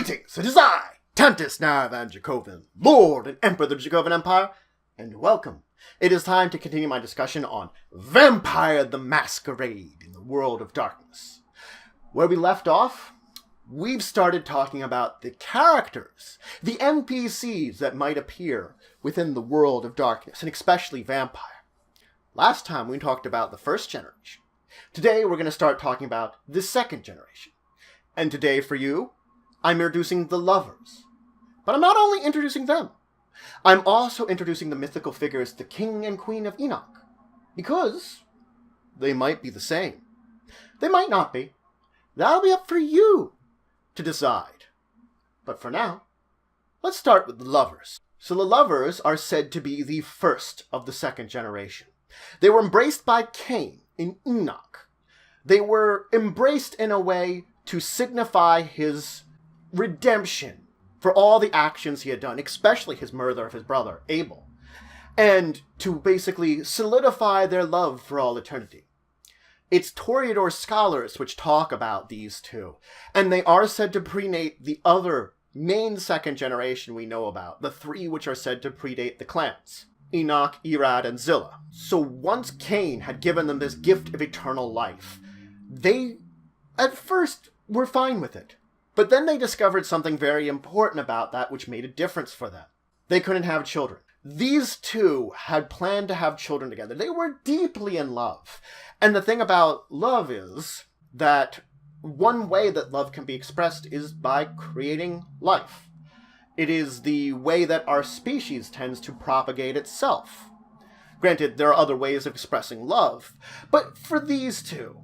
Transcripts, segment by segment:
Greetings, it is I, Tantus Van Dracovin, Lord and Emperor of the Dracovin Empire, and welcome. It is time to continue my discussion on Vampire the Masquerade in the World of Darkness. Where we left off, we've started talking about the characters, the NPCs that might appear within the World of Darkness, and especially Vampire. Last time we talked about the first generation. Today we're going to start talking about the second generation. And today for you, I'm introducing the lovers. But I'm not only introducing them. I'm also introducing the mythical figures, the King and Queen of Enoch. Because they might be the same. They might not be. That'll be up for you to decide. But for now, let's start with the lovers. So the lovers are said to be the first of the second generation. They were embraced by Caine in Enoch. They were embraced in a way to signify his redemption for all the actions he had done, especially his murder of his brother, Abel, and to basically solidify their love for all eternity. It's Toreador scholars which talk about these two, and they are said to predate the other main second generation we know about, the three which are said to predate the clans, Enoch, Irad, and Zillah. So once Caine had given them this gift of eternal life, they at first were fine with it. But then they discovered something very important about that which made a difference for them. They couldn't have children. These two had planned to have children together. They were deeply in love. And the thing about love is that one way that love can be expressed is by creating life. It is the way that our species tends to propagate itself. Granted, there are other ways of expressing love, but for these two,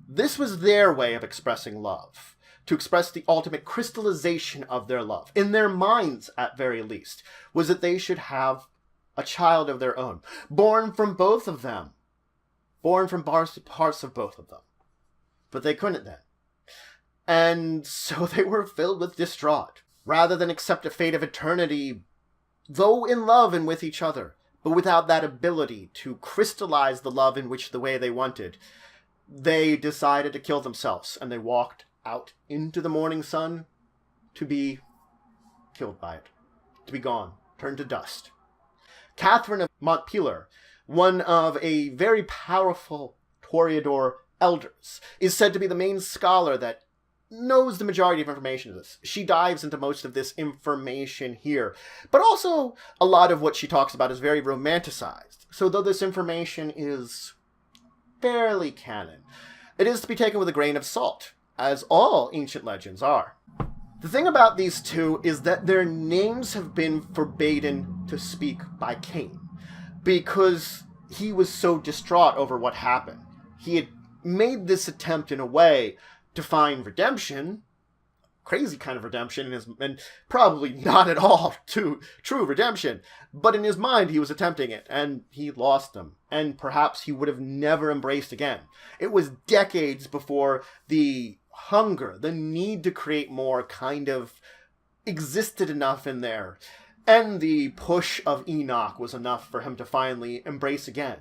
this was their way of expressing love. To express the ultimate crystallization of their love, in their minds at very least, was that they should have a child of their own, born from both of them, born from parts of both of them. But they couldn't then. And so they were filled with distraught. Rather than accept a fate of eternity, though in love and with each other, but without that ability to crystallize the love in which the way they wanted, they decided to kill themselves, and they walked out into the morning sun to be killed by it, to be gone, turned to dust. Catherine of Montpellier, one of a very powerful Toreador elders, is said to be the main scholar that knows the majority of information of this. She dives into most of this information here, but also a lot of what she talks about is very romanticized. So though this information is fairly canon, it is to be taken with a grain of salt, as all ancient legends are. The thing about these two is that their names have been forbidden to speak by Caine, because he was so distraught over what happened. He had made this attempt in a way to find redemption, crazy kind of redemption, and probably not at all true redemption, but in his mind he was attempting it, and he lost them, and perhaps he would have never embraced again. It was decades before the hunger, the need to create more kind of existed enough in there, and the push of Enoch was enough for him to finally embrace again,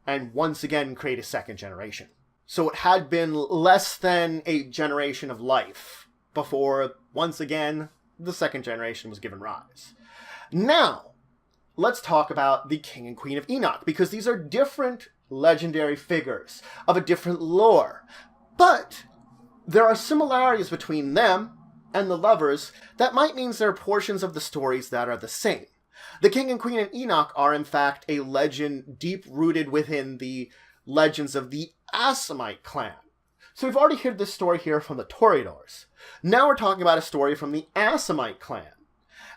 and once again create a second generation. So it had been less than a generation of life before, once again, the second generation was given rise. Now, let's talk about the King and Queen of Enoch, because these are different legendary figures of a different lore. But there are similarities between them and the lovers that might mean there are portions of the stories that are the same. The King and Queen of Enoch are, in fact, a legend deep-rooted within the legends of the Assamite clan. So we've already heard this story here from the Toreadors. Now we're talking about a story from the Assamite clan.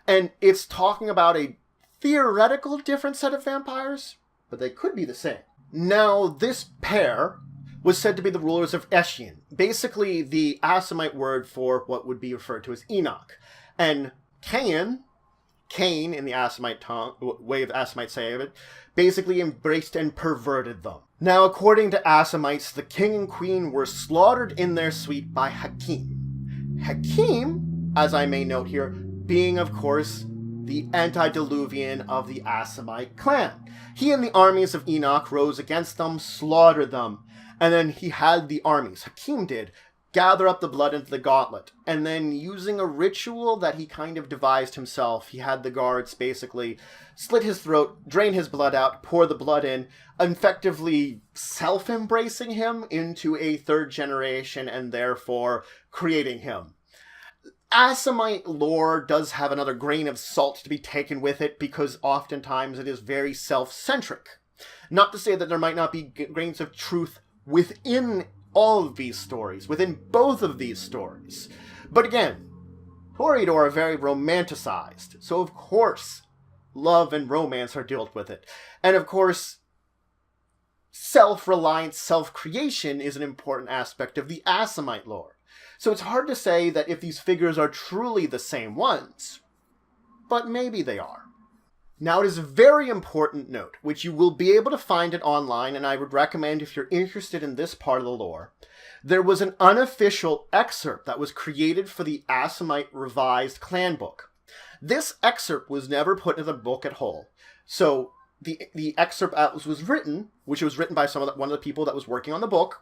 And it's talking about a theoretical different set of vampires, but they could be the same. Now, this pair was said to be the rulers of Eshian, basically the Assamite word for what would be referred to as Enoch. And Caine in the Assamite tongue, way of Assamite saying it, basically embraced and perverted them. Now, according to Assamites, the king and queen were slaughtered in their suite by Hakim. Hakim, as I may note here, being, of course, the antediluvian of the Assamite clan. He and the armies of Enoch rose against them, slaughtered them, and then he had the armies, Hakim did, gather up the blood into the gauntlet, and then using a ritual that he kind of devised himself, he had the guards basically slit his throat, drain his blood out, pour the blood in, effectively self-embracing him into a third generation and therefore creating him. Assamite lore does have another grain of salt to be taken with it because oftentimes it is very self-centric. Not to say that there might not be grains of truth within all of these stories, within both of these stories. But again, Toreador are very romanticized, so of course love and romance are dealt with it. And of course, self-reliance, self-creation is an important aspect of the Assamite lore. So it's hard to say that if these figures are truly the same ones, but maybe they are. Now, it is a very important note, which you will be able to find it online, and I would recommend if you're interested in this part of the lore. There was an unofficial excerpt that was created for the Assamite Revised Clan Book. This excerpt was never put into the book at whole. So the excerpt that was written, which was written by one of the people that was working on the book,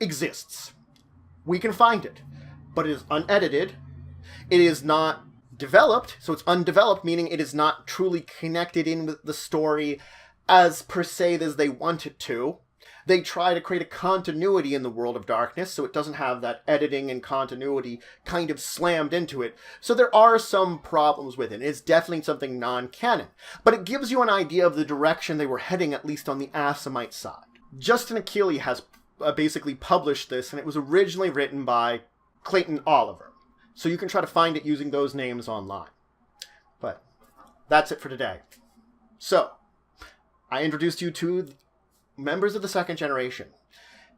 exists. We can find it, but it is unedited. It is not developed, so it's undeveloped, meaning it is not truly connected in with the story as per se as they want it to. They try to create a continuity in the World of Darkness, so it doesn't have that editing and continuity kind of slammed into it. So there are some problems with it. It's definitely something non-canon, but it gives you an idea of the direction they were heading, at least on the Assamite side. Justin Achille has basically published this, and it was originally written by Clayton Oliver. So you can try to find it using those names online. But that's it for today. So, I introduced you to members of the second generation.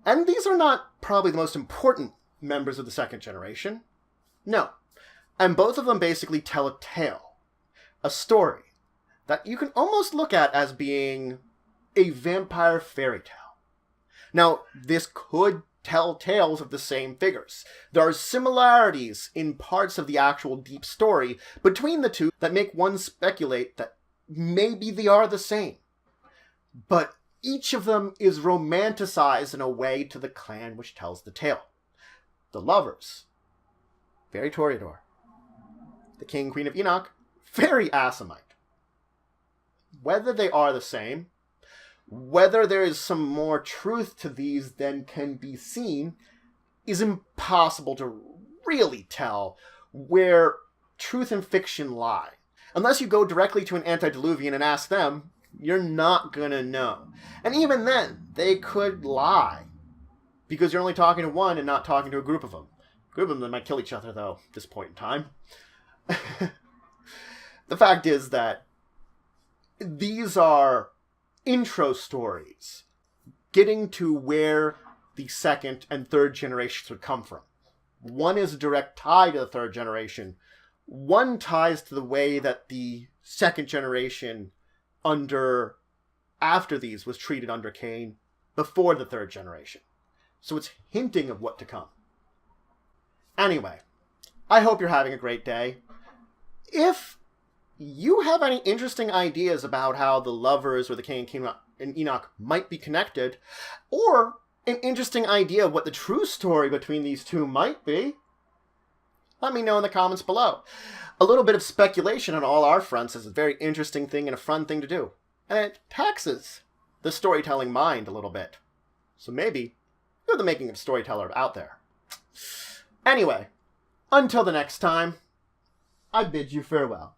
And these are not probably the most important members of the second generation. No. And both of them basically tell a tale. A story that you can almost look at as being a vampire fairy tale. Now, this could tell tales of the same figures. There are similarities in parts of the actual deep story between the two that make one speculate that maybe they are the same. But each of them is romanticized in a way to the clan which tells the tale. The lovers, very Toreador. The king and queen of Enoch, very Assamite. Whether they are the same, whether there is some more truth to these than can be seen, is impossible to really tell where truth and fiction lie. Unless you go directly to an antediluvian and ask them, you're not gonna know. And even then, they could lie. Because you're only talking to one and not talking to a group of them. A group of them might kill each other, though, at this point in time. The fact is that these are intro stories, getting to where the second and third generations would come from. One is a direct tie to the third generation. One ties to the way that the second generation after these was treated under Caine before the third generation. So it's hinting of what to come. Anyway, I hope you're having a great day. If you have any interesting ideas about how the lovers or the king and Enoch might be connected, or an interesting idea of what the true story between these two might be, let me know in the comments below. A little bit of speculation on all our fronts is a very interesting thing and a fun thing to do. And it taxes the storytelling mind a little bit. So maybe you're the making of storyteller out there. Anyway, until the next time, I bid you farewell.